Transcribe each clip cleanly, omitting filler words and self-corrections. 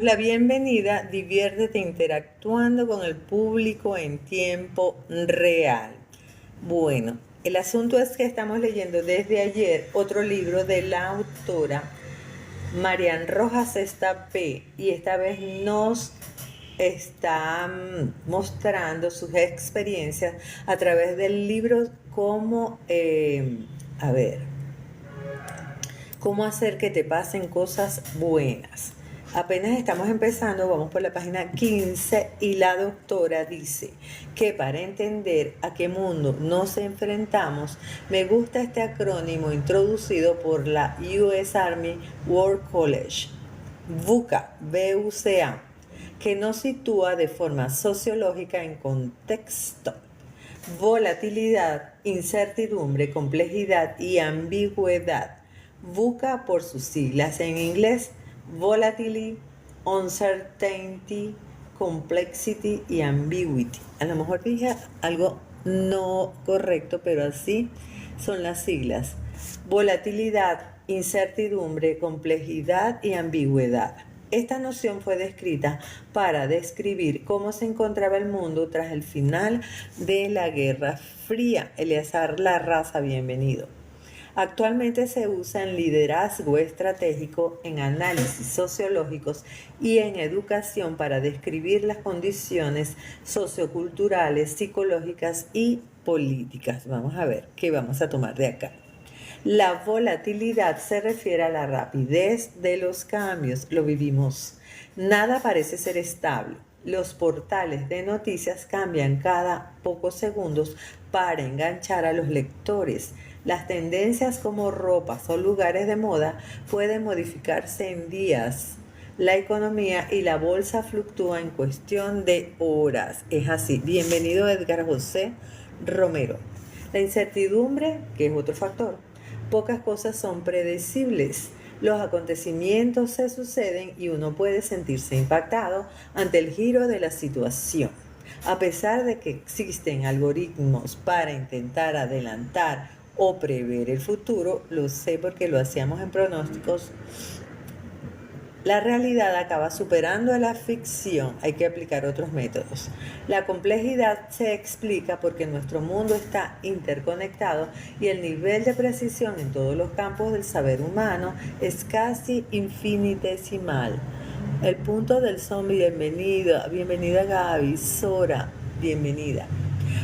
La bienvenida, diviértete interactuando con el público en tiempo real. Bueno, el asunto es que estamos leyendo desde ayer otro libro de la autora Marian Rojas Estapé y esta vez nos está mostrando sus experiencias a través del libro a ver, cómo hacer que te pasen cosas buenas. Apenas estamos empezando, vamos por la página 15 y la doctora dice que para entender a qué mundo nos enfrentamos, me gusta este acrónimo introducido por la US Army War College, VUCA, VUCA, que nos sitúa de forma sociológica en contexto. Volatilidad, incertidumbre, complejidad y ambigüedad. VUCA por sus siglas en inglés: Volatility, Uncertainty, Complexity y Ambiguity. A lo mejor dije algo no correcto, pero así son las siglas: volatilidad, incertidumbre, complejidad y ambigüedad. Esta noción fue descrita para describir cómo se encontraba el mundo tras el final de la Guerra Fría. Eleazar Larraza, bienvenido. Actualmente se usa en liderazgo estratégico, en análisis sociológicos y en educación para describir las condiciones socioculturales, psicológicas y políticas. Vamos a ver qué vamos a tomar de acá. La volatilidad se refiere a la rapidez de los cambios. Lo vivimos. Nada parece ser estable. Los portales de noticias cambian cada pocos segundos para enganchar a los lectores. Las tendencias como ropas o lugares de moda pueden modificarse en días. La economía y la bolsa fluctúan en cuestión de horas. Es así. Bienvenido, Edgar José Romero. La incertidumbre, que es otro factor. Pocas cosas son predecibles. Los acontecimientos se suceden y uno puede sentirse impactado ante el giro de la situación. A pesar de que existen algoritmos para intentar adelantar o prever el futuro, lo sé porque lo hacíamos en pronósticos, la realidad acaba superando a la ficción. Hay que aplicar otros métodos. La complejidad se explica porque nuestro mundo está interconectado y el nivel de precisión en todos los campos del saber humano es casi infinitesimal. El punto del zombie, bienvenida Gaby, Sora, bienvenida.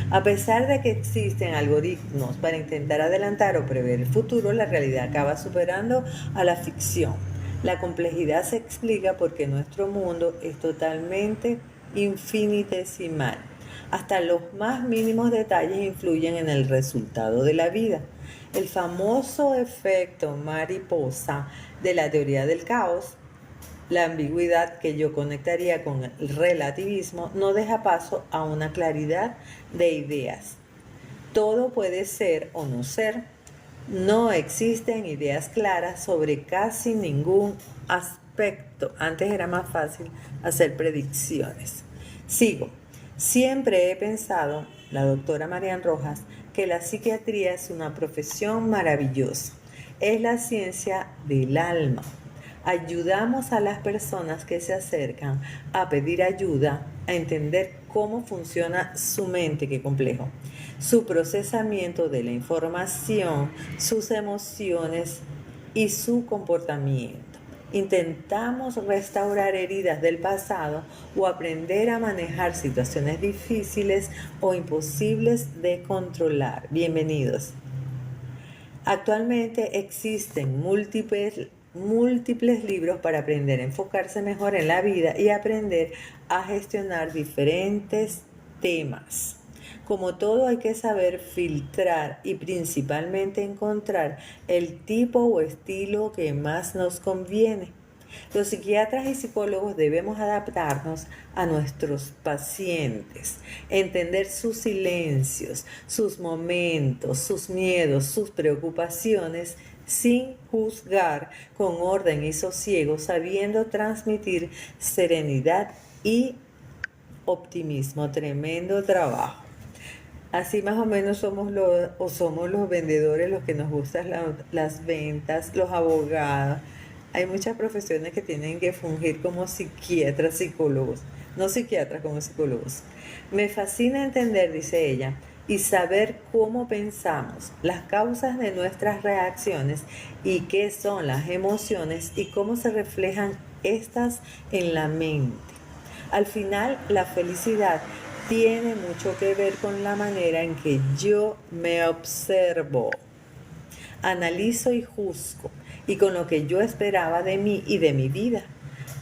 A pesar de que existen algoritmos para intentar adelantar o prever el futuro, la realidad acaba superando a la ficción. La complejidad se explica porque nuestro mundo es totalmente infinitesimal. Hasta los más mínimos detalles influyen en el resultado de la vida. El famoso efecto mariposa de la teoría del caos, la ambigüedad que yo conectaría con el relativismo, no deja paso a una claridad de ideas. Todo puede ser o no ser. No existen ideas claras sobre casi ningún aspecto. Antes era más fácil hacer predicciones. Sigo. Siempre he pensado, la doctora Marian Rojas, que la psiquiatría es una profesión maravillosa. Es la ciencia del alma. Ayudamos a las personas que se acercan a pedir ayuda, a entender cómo funciona su mente, qué complejo, su procesamiento de la información, sus emociones y su comportamiento. Intentamos restaurar heridas del pasado o aprender a manejar situaciones difíciles o imposibles de controlar. Bienvenidos. Actualmente existen múltiples libros para aprender a enfocarse mejor en la vida y aprender a gestionar diferentes temas. Como todo, hay que saber filtrar y principalmente encontrar el tipo o estilo que más nos conviene. Los psiquiatras y psicólogos debemos adaptarnos a nuestros pacientes, entender sus silencios, sus momentos, sus miedos, sus preocupaciones, sin juzgar, con orden y sosiego, sabiendo transmitir serenidad y optimismo. Tremendo trabajo. Así más o menos somos los vendedores, los que nos gustan las ventas, los abogados. Hay muchas profesiones que tienen que fungir como psiquiatras, psicólogos, no psiquiatras como psicólogos. Me fascina entender, dice ella, y saber cómo pensamos, las causas de nuestras reacciones y qué son las emociones y cómo se reflejan estas en la mente. Al final, la felicidad tiene mucho que ver con la manera en que yo me observo, analizo y juzgo, y con lo que yo esperaba de mí y de mi vida.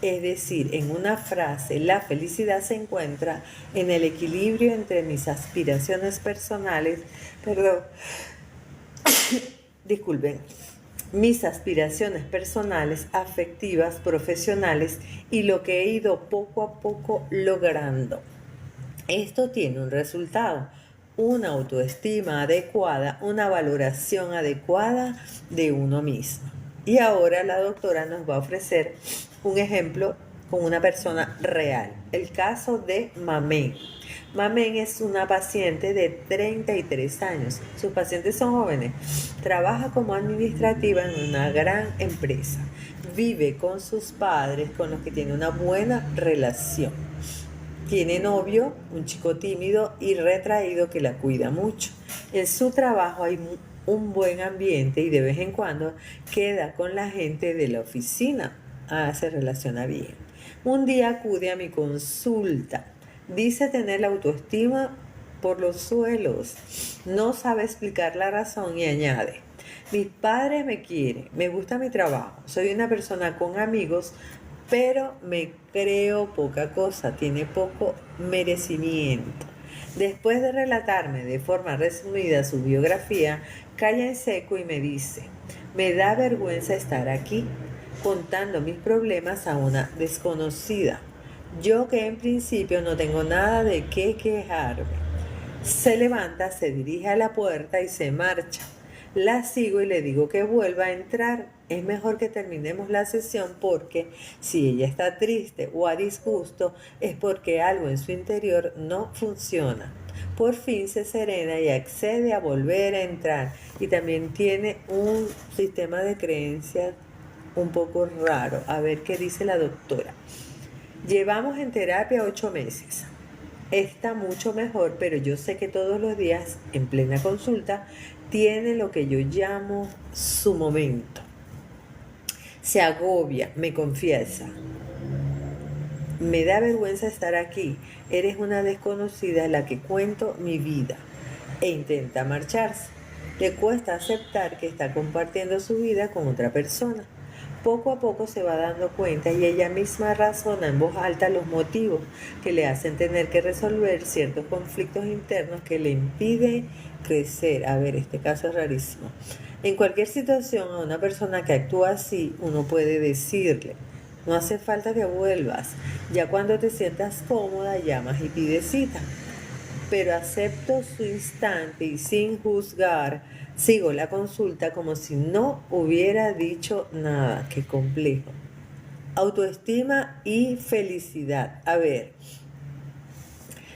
Es decir, en una frase, la felicidad se encuentra en el equilibrio entre mis aspiraciones personales, perdón, disculpen, mis aspiraciones personales, afectivas, profesionales y lo que he ido poco a poco logrando. Esto tiene un resultado, una autoestima adecuada, una valoración adecuada de uno mismo. Y ahora la doctora nos va a ofrecer un ejemplo con una persona real, el caso de Mamén. Mamén es una paciente de 33 años. Sus pacientes son jóvenes. Trabaja como administrativa en una gran empresa. Vive con sus padres, con los que tiene una buena relación. Tiene novio, un chico tímido y retraído que la cuida mucho. En su trabajo hay un buen ambiente y de vez en cuando queda con la gente de la oficina. Se relaciona bien. Un día acude a mi consulta. Dice tener la autoestima por los suelos. No sabe explicar la razón y añade: mis padres me quieren, me gusta mi trabajo, soy una persona con amigos, pero me creo poca cosa, tiene poco merecimiento. Después de relatarme de forma resumida su biografía, calla en seco y me dice: me da vergüenza estar aquí contando mis problemas a una desconocida. Yo que en principio no tengo nada de qué quejarme. Se levanta, se dirige a la puerta y se marcha. La sigo y le digo que vuelva a entrar. Es mejor que terminemos la sesión porque si ella está triste o a disgusto es porque algo en su interior no funciona. Por fin se serena y accede a volver a entrar, y también tiene un sistema de creencias un poco raro. A ver qué dice la doctora. Llevamos en terapia 8 meses. Está mucho mejor, pero yo sé que todos los días, en plena consulta, tiene lo que yo llamo su momento. Se agobia, me confiesa: me da vergüenza estar aquí, eres una desconocida a la que cuento mi vida. E intenta marcharse. Le cuesta aceptar que está compartiendo su vida con otra persona. Poco a poco se va dando cuenta y ella misma razona en voz alta los motivos que le hacen tener que resolver ciertos conflictos internos que le impiden crecer. A ver, este caso es rarísimo. En cualquier situación, a una persona que actúa así, uno puede decirle: no hace falta que vuelvas, ya cuando te sientas cómoda llamas y pides cita. Pero acepto su instante y sin juzgar, sigo la consulta como si no hubiera dicho nada. Qué complejo. Autoestima y felicidad. A ver,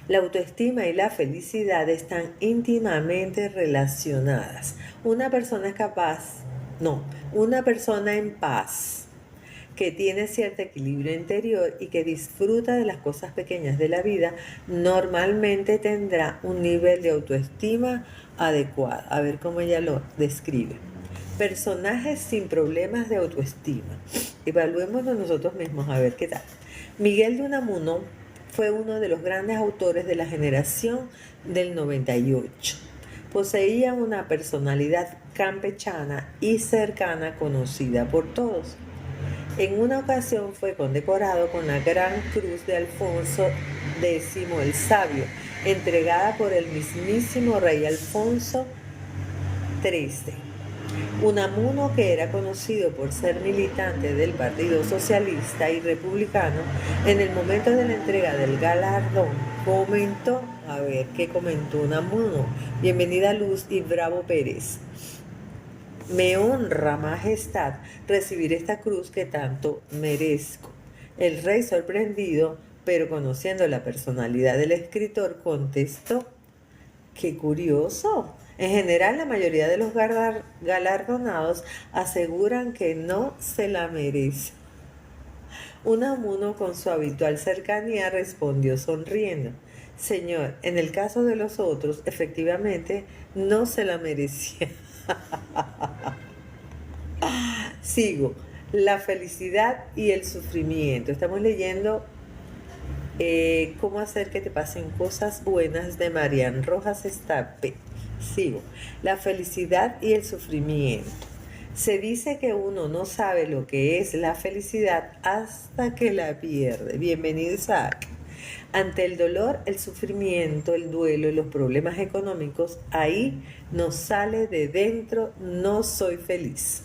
la autoestima y la felicidad están íntimamente relacionadas. Una persona es capaz, no, una persona en paz, que tiene cierto equilibrio interior y que disfruta de las cosas pequeñas de la vida, normalmente tendrá un nivel de autoestima adecuado. A ver cómo ella lo describe. Personajes sin problemas de autoestima. Evaluémonos nosotros mismos a ver qué tal. Miguel de Unamuno fue uno de los grandes autores de la generación del 98. Poseía una personalidad campechana y cercana, conocida por todos. En una ocasión fue condecorado con la Gran Cruz de Alfonso X el Sabio, entregada por el mismísimo rey Alfonso XIII. Unamuno, que era conocido por ser militante del Partido Socialista y Republicano, en el momento de la entrega del galardón comentó: a ver qué comentó Unamuno. Bienvenida Luz y Bravo Pérez. Me honra, majestad, recibir esta cruz que tanto merezco. El rey, sorprendido, pero conociendo la personalidad del escritor, contestó: qué curioso, En general, la mayoría de los galardonados aseguran que no se la merece. Unamuno, con su habitual cercanía, respondió sonriendo: Señor, en el caso de los otros, efectivamente, no se la merecía. Sigo. La felicidad y el sufrimiento. Estamos leyendo Cómo hacer que te pasen cosas buenas, de Marian Rojas Estape. Sigo. La felicidad y el sufrimiento. Se dice que uno no sabe lo que es la felicidad hasta que la pierde. Bienvenido, Isaac. Ante el dolor, el sufrimiento, el duelo y los problemas económicos, ahí nos sale de dentro: no soy feliz.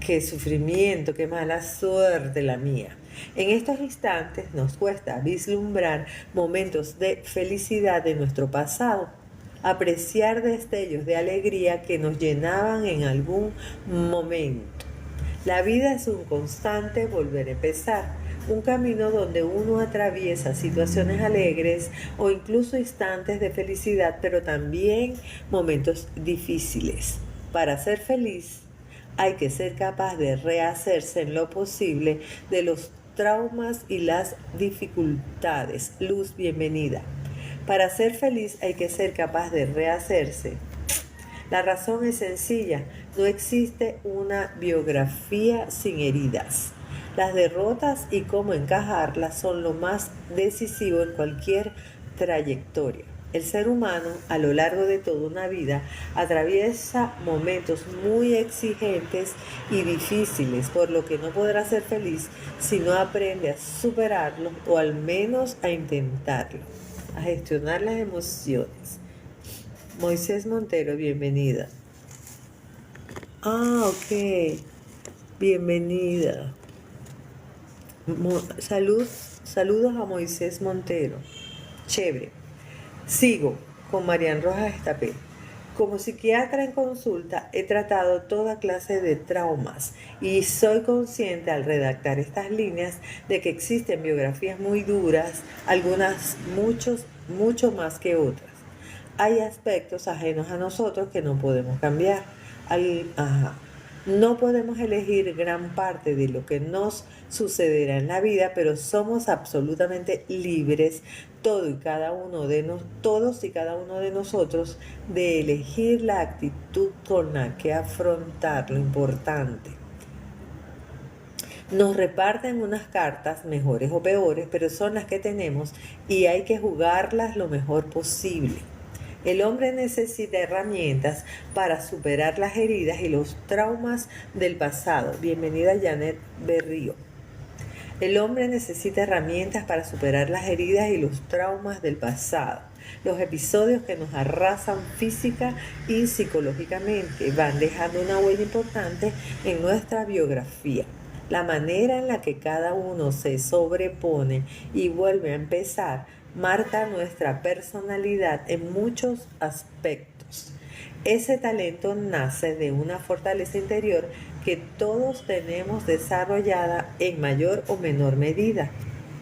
Qué sufrimiento, qué mala suerte la mía. En estos instantes nos cuesta vislumbrar momentos de felicidad de nuestro pasado, apreciar destellos de alegría que nos llenaban en algún momento. La vida es un constante volver a empezar, un camino donde uno atraviesa situaciones alegres o incluso instantes de felicidad, pero también momentos difíciles. Para ser feliz, hay que ser capaz de rehacerse en lo posible de los traumas y las dificultades. Luz, bienvenida. Para ser feliz hay que ser capaz de rehacerse. La razón es sencilla: no existe una biografía sin heridas. Las derrotas y cómo encajarlas son lo más decisivo en cualquier trayectoria. El ser humano, a lo largo de toda una vida, atraviesa momentos muy exigentes y difíciles, por lo que no podrá ser feliz si no aprende a superarlos, o al menos a intentarlo, a gestionar las emociones. Moisés Montero, bienvenida. Ok. Bienvenida. Saludos a Moisés Montero. Chévere. Sigo con Marian Rojas Estapé. Como psiquiatra en consulta he tratado toda clase de traumas y soy consciente, al redactar estas líneas, de que existen biografías muy duras, algunas mucho más que otras. Hay aspectos ajenos a nosotros que no podemos cambiar. No podemos elegir gran parte de lo que nos sucederá en la vida, pero somos absolutamente libres, todos y cada uno de nosotros, de elegir la actitud con la que afrontar lo importante. Nos reparten unas cartas, mejores o peores, pero son las que tenemos y hay que jugarlas lo mejor posible. El hombre necesita herramientas para superar las heridas y los traumas del pasado. Bienvenida, Janet Berrío. El hombre necesita herramientas para superar las heridas y los traumas del pasado. Los episodios que nos arrasan física y psicológicamente van dejando una huella importante en nuestra biografía. La manera en la que cada uno se sobrepone y vuelve a empezar marca nuestra personalidad en muchos aspectos. Ese talento nace de una fortaleza interior que todos tenemos desarrollada en mayor o menor medida: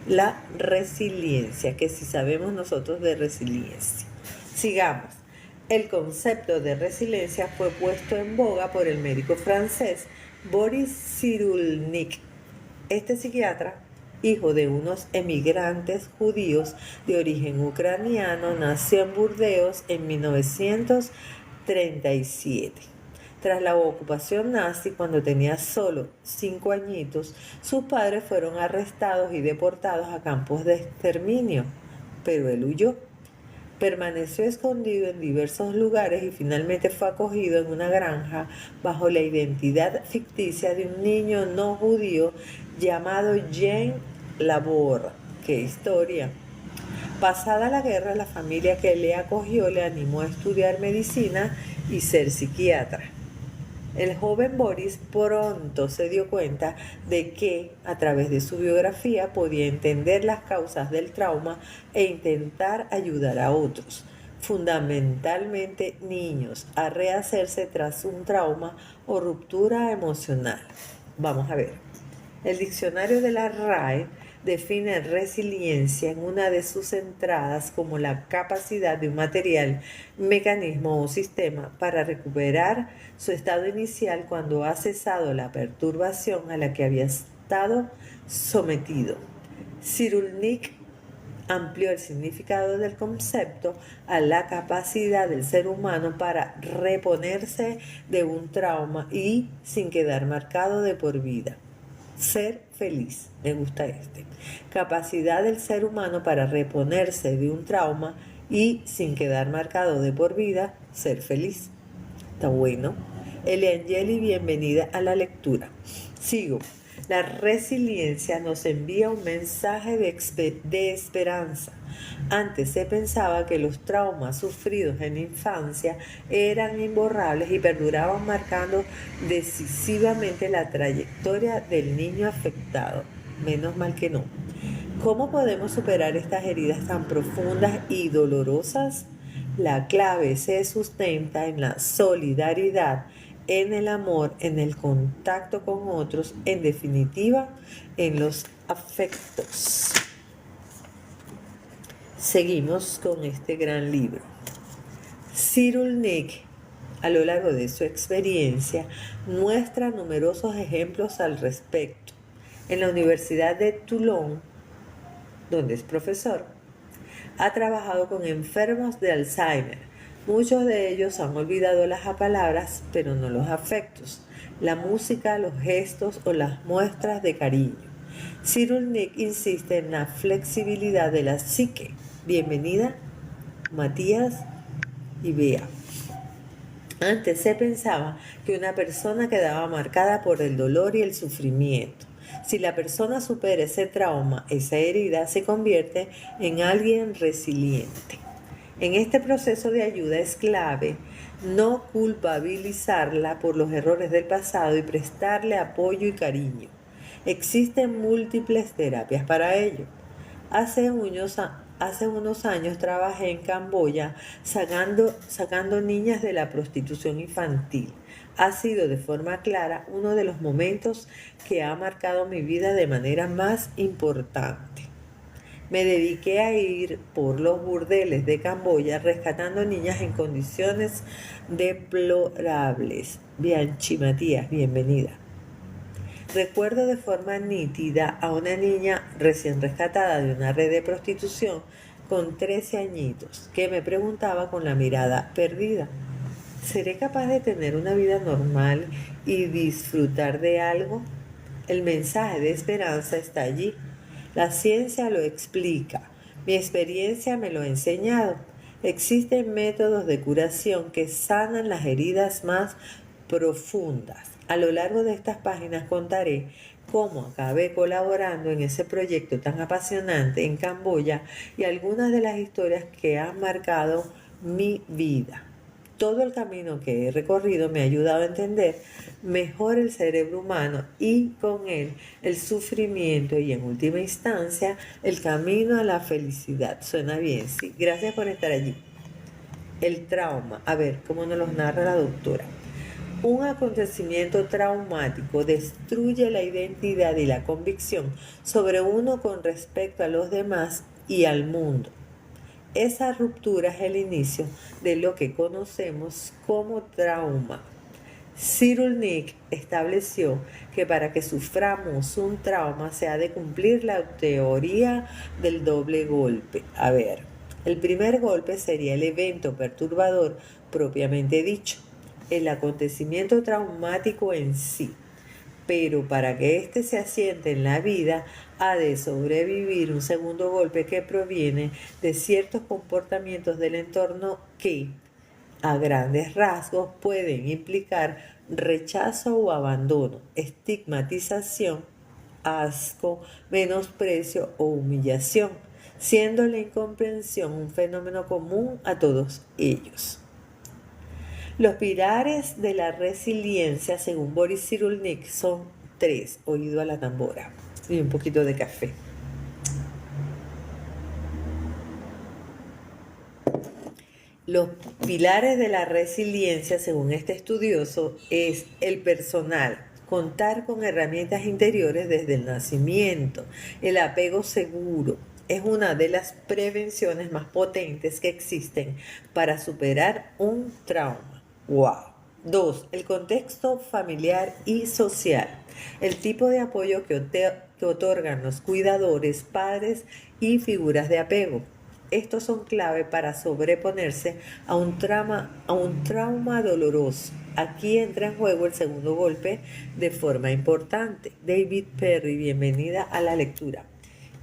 la resiliencia, que si sabemos nosotros de resiliencia. Sigamos. El concepto de resiliencia fue puesto en boga por el médico francés Boris Cyrulnik. Este psiquiatra, hijo de unos emigrantes judíos de origen ucraniano, nació en Burdeos en 1937. Tras la ocupación nazi, cuando tenía solo 5 añitos, sus padres fueron arrestados y deportados a campos de exterminio, pero él huyó. Permaneció escondido en diversos lugares y finalmente fue acogido en una granja bajo la identidad ficticia de un niño no judío llamado Jean Labor. ¡Qué historia! Pasada la guerra, la familia que le acogió le animó a estudiar medicina y ser psiquiatra. El joven Boris pronto se dio cuenta de que, a través de su biografía, podía entender las causas del trauma e intentar ayudar a otros, fundamentalmente niños, a rehacerse tras un trauma o ruptura emocional. Vamos a ver. El diccionario de la RAE define resiliencia en una de sus entradas como la capacidad de un material, mecanismo o sistema para recuperar su estado inicial cuando ha cesado la perturbación a la que había estado sometido. Cyrulnik amplió el significado del concepto a la capacidad del ser humano para reponerse de un trauma y sin quedar marcado de por vida. Ser feliz, me gusta este. Capacidad del ser humano para reponerse de un trauma y sin quedar marcado de por vida, ser feliz. Está bueno. Eliangeli, bienvenida a la lectura. Sigo. La resiliencia nos envía un mensaje de esperanza. Antes se pensaba que los traumas sufridos en la infancia eran imborrables y perduraban marcando decisivamente la trayectoria del niño afectado. Menos mal que no. ¿Cómo podemos superar estas heridas tan profundas y dolorosas? La clave se sustenta en la solidaridad, en el amor, en el contacto con otros, en definitiva, en los afectos. Seguimos con este gran libro. Cyrulnik, a lo largo de su experiencia, muestra numerosos ejemplos al respecto. En la Universidad de Toulon, donde es profesor, ha trabajado con enfermos de Alzheimer. Muchos de ellos han olvidado las palabras, pero no los afectos, la música, los gestos o las muestras de cariño. Cyrulnik insiste en la flexibilidad de la psique. Bienvenida, Matías y Bea. Antes se pensaba que una persona quedaba marcada por el dolor y el sufrimiento. Si la persona supera ese trauma, esa herida, se convierte en alguien resiliente. En este proceso de ayuda es clave no culpabilizarla por los errores del pasado y prestarle apoyo y cariño. Existen múltiples terapias para ello. Hace unos años trabajé en Camboya sacando niñas de la prostitución infantil. Ha sido de forma clara uno de los momentos que ha marcado mi vida de manera más importante. Me dediqué a ir por los burdeles de Camboya rescatando niñas en condiciones deplorables. Bianchi Matías, bienvenida. Recuerdo de forma nítida a una niña recién rescatada de una red de prostitución con 13 añitos que me preguntaba con la mirada perdida: ¿seré capaz de tener una vida normal y disfrutar de algo? El mensaje de esperanza está allí. La ciencia lo explica. Mi experiencia me lo ha enseñado. Existen métodos de curación que sanan las heridas más profundas. A lo largo de estas páginas contaré cómo acabé colaborando en ese proyecto tan apasionante en Camboya y algunas de las historias que han marcado mi vida. Todo el camino que he recorrido me ha ayudado a entender mejor el cerebro humano y con él el sufrimiento y en última instancia el camino a la felicidad. Suena bien, sí. Gracias por estar allí. El trauma. A ver, ¿cómo nos lo narra la doctora? Un acontecimiento traumático destruye la identidad y la convicción sobre uno con respecto a los demás y al mundo. Esa ruptura es el inicio de lo que conocemos como trauma. Cyrulnik estableció que para que suframos un trauma se ha de cumplir la teoría del doble golpe. A ver, el primer golpe sería el evento perturbador propiamente dicho, el acontecimiento traumático en sí. Pero para que éste se asiente en la vida, ha de sobrevivir un segundo golpe que proviene de ciertos comportamientos del entorno que, a grandes rasgos, pueden implicar rechazo o abandono, estigmatización, asco, menosprecio o humillación, siendo la incomprensión un fenómeno común a todos ellos. Los pilares de la resiliencia, según Boris Cyrulnik, son 3. Oído a la tambora y un poquito de café. Los pilares de la resiliencia, según este estudioso, es el personal, contar con herramientas interiores desde el nacimiento. El apego seguro es una de las prevenciones más potentes que existen para superar un trauma. ¡Wow! 2. El contexto familiar y social. El tipo de apoyo que otorgan los cuidadores, padres y figuras de apego. Estos son clave para sobreponerse a un trauma doloroso. Aquí entra en juego el segundo golpe de forma importante. David Perry, bienvenida a la lectura.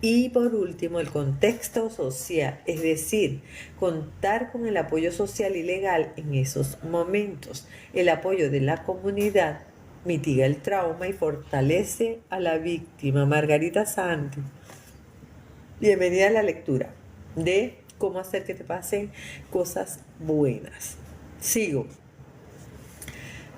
Y por último, el contexto social, es decir, contar con el apoyo social y legal en esos momentos. El apoyo de la comunidad mitiga el trauma y fortalece a la víctima. Margarita Santi, bienvenida a la lectura de cómo hacer que te pasen cosas buenas. Sigo.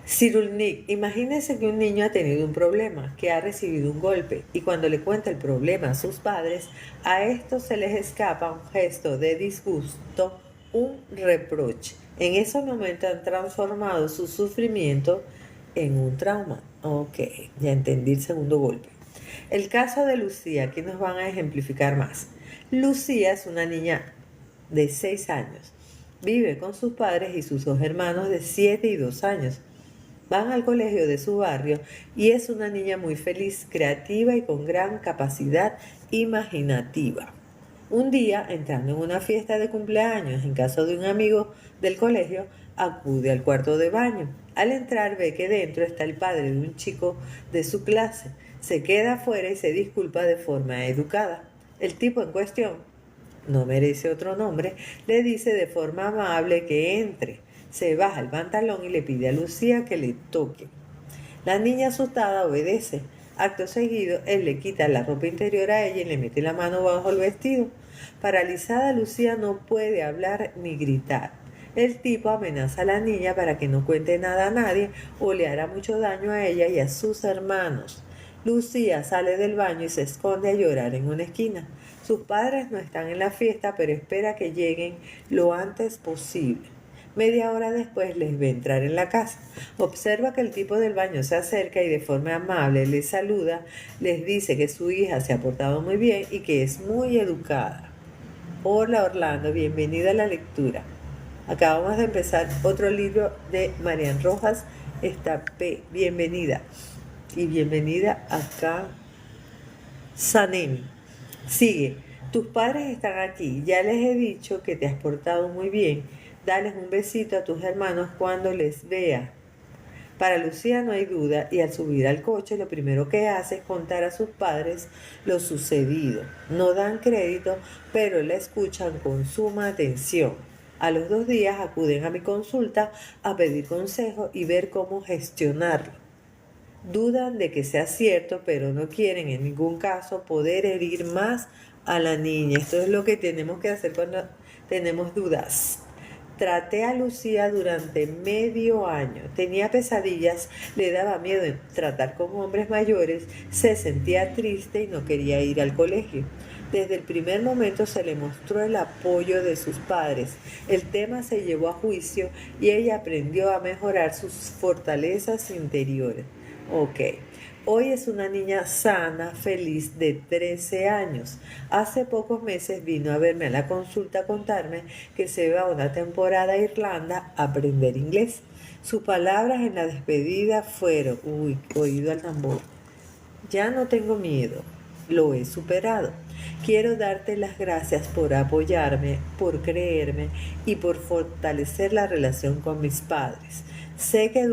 Cyrulnik, imagínese que un niño ha tenido un problema, que ha recibido un golpe, y cuando le cuenta el problema a sus padres, a estos se les escapa un gesto de disgusto, un reproche. En ese momento han transformado su sufrimiento en un trauma. Ok, ya entendí el segundo golpe. El caso de Lucía, aquí nos van a ejemplificar más. Lucía es una niña de 6 años. Vive con sus padres y sus dos hermanos de 7 y 2 años. Van al colegio de su barrio y es una niña muy feliz, creativa y con gran capacidad imaginativa. Un día, entrando en una fiesta de cumpleaños en casa de un amigo del colegio, acude al cuarto de baño. Al entrar ve que dentro está el padre de un chico de su clase. Se queda afuera y se disculpa de forma educada. El tipo en cuestión, no merece otro nombre, le dice de forma amable que entre. Se baja el pantalón y le pide a Lucía que le toque. La niña asustada obedece. Acto seguido, él le quita la ropa interior a ella y le mete la mano bajo el vestido. Paralizada, Lucía no puede hablar ni gritar. El tipo amenaza a la niña para que no cuente nada a nadie o le hará mucho daño a ella y a sus hermanos. Lucía sale del baño y se esconde a llorar en una esquina. Sus padres no están en la fiesta, pero espera que lleguen lo antes posible. Media hora después les ve entrar en la casa. Observa que el tipo del baño se acerca y de forma amable les saluda, les dice que su hija se ha portado muy bien y que es muy educada. Hola Orlando, bienvenida a la lectura. Acabamos de empezar otro libro de Marian Rojas Estapé. Bienvenida. Y bienvenida acá, Sanemi. Sigue. Tus padres están aquí. Ya les he dicho que te has portado muy bien. Dales un besito a tus hermanos cuando les vea. Para Lucía no hay duda y al subir al coche lo primero que hace es contar a sus padres lo sucedido. No dan crédito, pero la escuchan con suma atención. A los 2 días acuden a mi consulta a pedir consejo y ver cómo gestionarlo. Dudan de que sea cierto, pero no quieren en ningún caso poder herir más a la niña. Esto es lo que tenemos que hacer cuando tenemos dudas. Traté a Lucía durante medio año. Tenía pesadillas, le daba miedo tratar con hombres mayores, se sentía triste y no quería ir al colegio. Desde el primer momento se le mostró el apoyo de sus padres. El tema se llevó a juicio y ella aprendió a mejorar sus fortalezas interiores. Ok. Hoy es una niña sana, feliz, de 13 años. Hace pocos meses vino a verme a la consulta a contarme que se va a una temporada a Irlanda a aprender inglés. Sus palabras en la despedida fueron, oído al tambor, ya no tengo miedo, lo he superado. Quiero darte las gracias por apoyarme, por creerme y por fortalecer la relación con mis padres. Sé que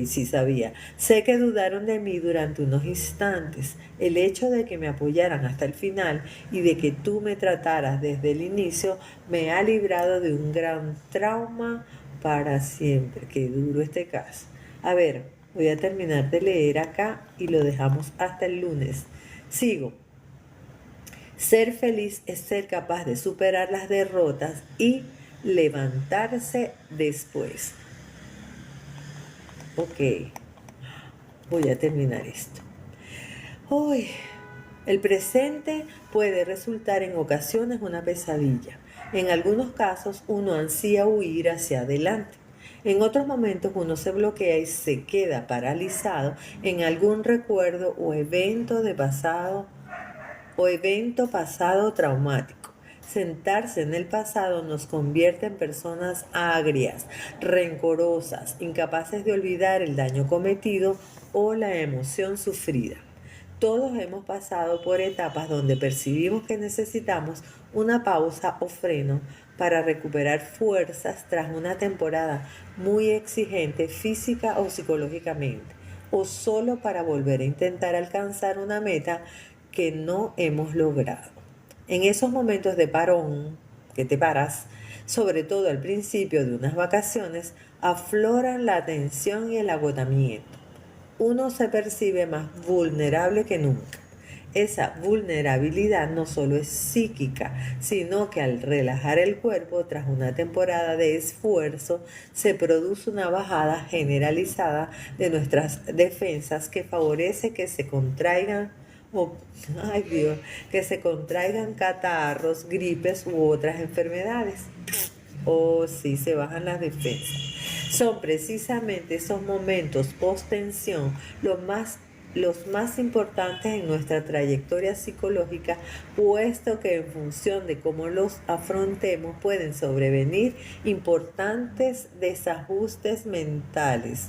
sí sabía. Sé que dudaron de mí durante unos instantes. El hecho de que me apoyaran hasta el final y de que tú me trataras desde el inicio me ha librado de un gran trauma para siempre. Qué duro este caso. A ver, voy a terminar de leer acá y lo dejamos hasta el lunes. Sigo. Ser feliz es ser capaz de superar las derrotas y levantarse después. Ok, voy a terminar esto. Hoy, el presente puede resultar en ocasiones una pesadilla. En algunos casos uno ansía huir hacia adelante. En otros momentos uno se bloquea y se queda paralizado en algún recuerdo o evento pasado traumático. Sentarse en el pasado nos convierte en personas agrias, rencorosas, incapaces de olvidar el daño cometido o la emoción sufrida. Todos hemos pasado por etapas donde percibimos que necesitamos una pausa o freno para recuperar fuerzas tras una temporada muy exigente física o psicológicamente, o solo para volver a intentar alcanzar una meta que no hemos logrado. En esos momentos de parón, que te paras, sobre todo al principio de unas vacaciones, afloran la tensión y el agotamiento. Uno se percibe más vulnerable que nunca. Esa vulnerabilidad no solo es psíquica, sino que al relajar el cuerpo tras una temporada de esfuerzo, se produce una bajada generalizada de nuestras defensas que favorece que se contraigan ay Dios, que se contraigan catarros, gripes u otras enfermedades. Oh, sí, se bajan las defensas. Son precisamente esos momentos post-tensión los más importantes en nuestra trayectoria psicológica, puesto que en función de cómo los afrontemos pueden sobrevenir importantes desajustes mentales.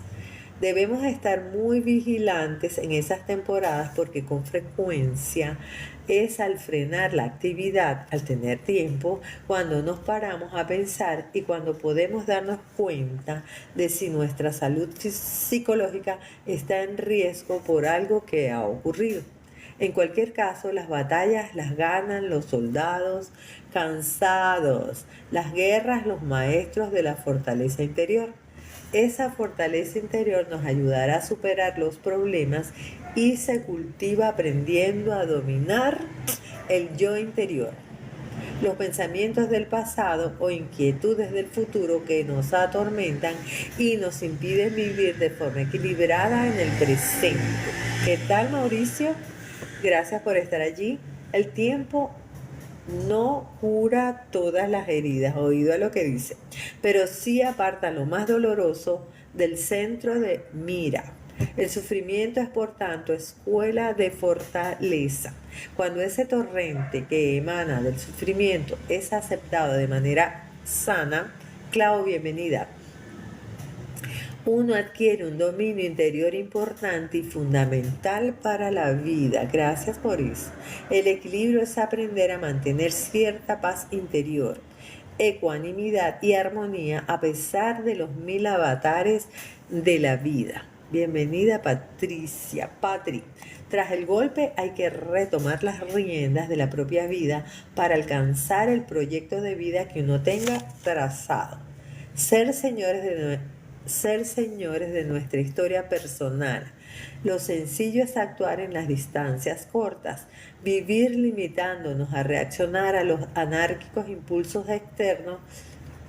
Debemos estar muy vigilantes en esas temporadas porque con frecuencia es al frenar la actividad, al tener tiempo, cuando nos paramos a pensar y cuando podemos darnos cuenta de si nuestra salud psicológica está en riesgo por algo que ha ocurrido. En cualquier caso, las batallas las ganan los soldados cansados, las guerras los maestros de la fortaleza interior. Esa fortaleza interior nos ayudará a superar los problemas y se cultiva aprendiendo a dominar el yo interior, los pensamientos del pasado o inquietudes del futuro que nos atormentan y nos impiden vivir de forma equilibrada en el presente. ¿Qué tal, Mauricio? Gracias por estar allí. El tiempo no cura todas las heridas, oído a lo que dice, pero sí aparta lo más doloroso del centro de mira. El sufrimiento es, por tanto, escuela de fortaleza. Cuando ese torrente que emana del sufrimiento es aceptado de manera sana, claro, bienvenida, uno adquiere un dominio interior importante y fundamental para la vida. Gracias por eso. El equilibrio es aprender a mantener cierta paz interior, ecuanimidad y armonía a pesar de los mil avatares de la vida. Bienvenida Patricia, Patri. Tras el golpe hay que retomar las riendas de la propia vida para alcanzar el proyecto de vida que uno tenga trazado. Ser señores de nuestra historia personal. Lo sencillo es actuar en las distancias cortas, vivir limitándonos a reaccionar a los anárquicos impulsos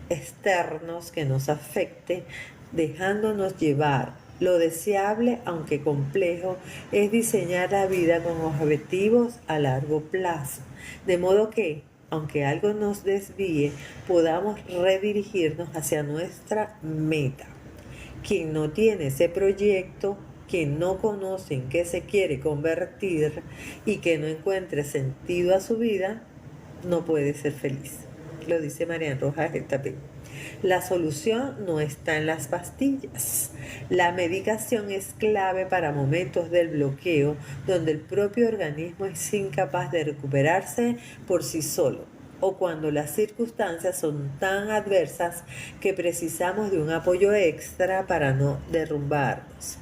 externos que nos afecten, dejándonos llevar. Lo deseable, aunque complejo, es diseñar la vida con objetivos a largo plazo, de modo que, aunque algo nos desvíe, podamos redirigirnos hacia nuestra meta. Quien no tiene ese proyecto, quien no conoce en qué se quiere convertir y que no encuentre sentido a su vida, no puede ser feliz. Lo dice Marian Rojas Getapé. La solución no está en las pastillas. La medicación es clave para momentos del bloqueo donde el propio organismo es incapaz de recuperarse por sí solo, o cuando las circunstancias son tan adversas que precisamos de un apoyo extra para no derrumbarnos.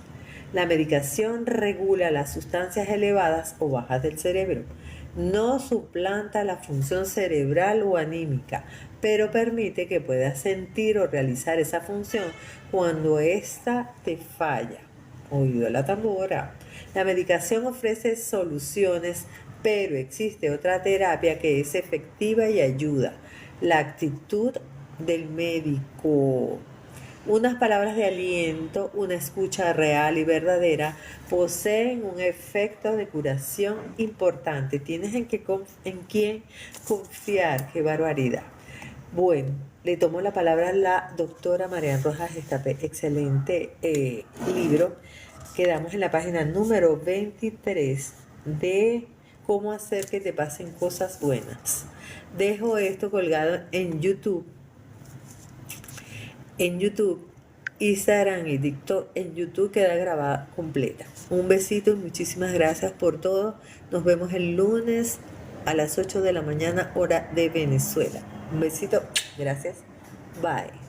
La medicación regula las sustancias elevadas o bajas del cerebro. No suplanta la función cerebral o anímica, pero permite que puedas sentir o realizar esa función cuando ésta te falla. Oído la tambora. La medicación ofrece soluciones, pero existe otra terapia que es efectiva y ayuda: la actitud del médico. Unas palabras de aliento, una escucha real y verdadera poseen un efecto de curación importante. Tienes en quién confiar. ¡Qué barbaridad! Bueno, le tomo la palabra a la doctora Marian Rojas Estape. Excelente libro. Quedamos en la página número 23 de cómo hacer que te pasen cosas buenas. Dejo esto colgado en YouTube. Instagram y TikTok. En YouTube queda grabada completa. Un besito y muchísimas gracias por todo. Nos vemos el lunes a las 8 de la mañana, hora de Venezuela. Un besito. Gracias. Bye.